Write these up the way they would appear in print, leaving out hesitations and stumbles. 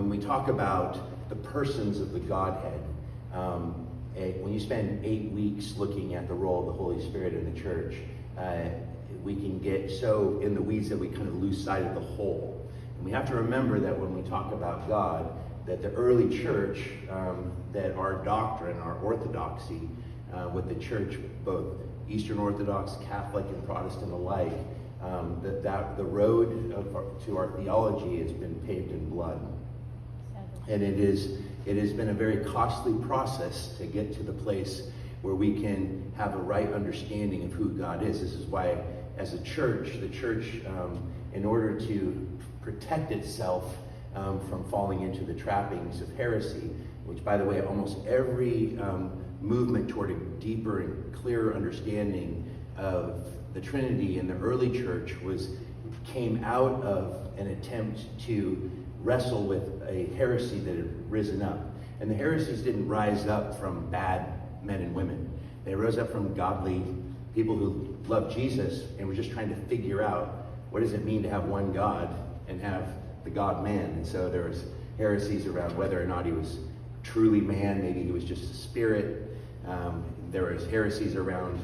when we talk about the persons of the Godhead, when you spend 8 weeks looking at the role of the Holy Spirit in the church, we can get so in the weeds that we kind of lose sight of the whole. And we have to remember that when we talk about God, that the early church, that our doctrine, our orthodoxy, with the church, both Eastern Orthodox, Catholic, and Protestant alike, that the road to our theology has been paved in blood. And it has been a very costly process to get to the place where we can have a right understanding of who God is. This is why, as a church, the church, in order to protect itself from falling into the trappings of heresy, which, by the way, almost every movement toward a deeper and clearer understanding of the Trinity in the early church came out of an attempt to wrestle with a heresy that had risen up. And the heresies didn't rise up from bad men and women. They rose up from godly people who loved Jesus and were just trying to figure out, what does it mean to have one God and have the God-man? And so there was heresies around whether or not he was truly man, maybe he was just a spirit. There was heresies around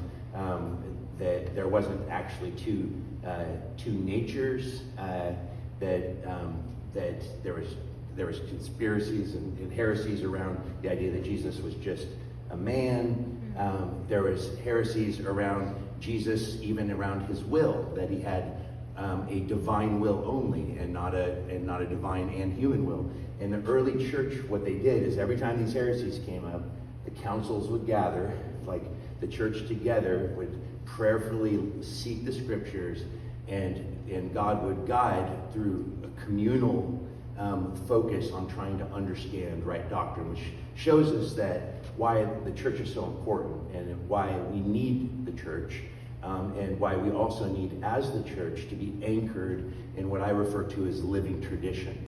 that there wasn't actually two natures, that there was conspiracies and heresies around the idea that Jesus was just a man. There was heresies around Jesus, even around his will, that he had a divine will only, and not a divine and human will. In the early church, what they did is every time these heresies came up, the councils would gather, like the church together would prayerfully seek the scriptures, and God would guide through a communal focus on trying to understand right doctrine, which shows us that why the church is so important, and why we need the church, and why we also need, as the church, to be anchored in what I refer to as living tradition.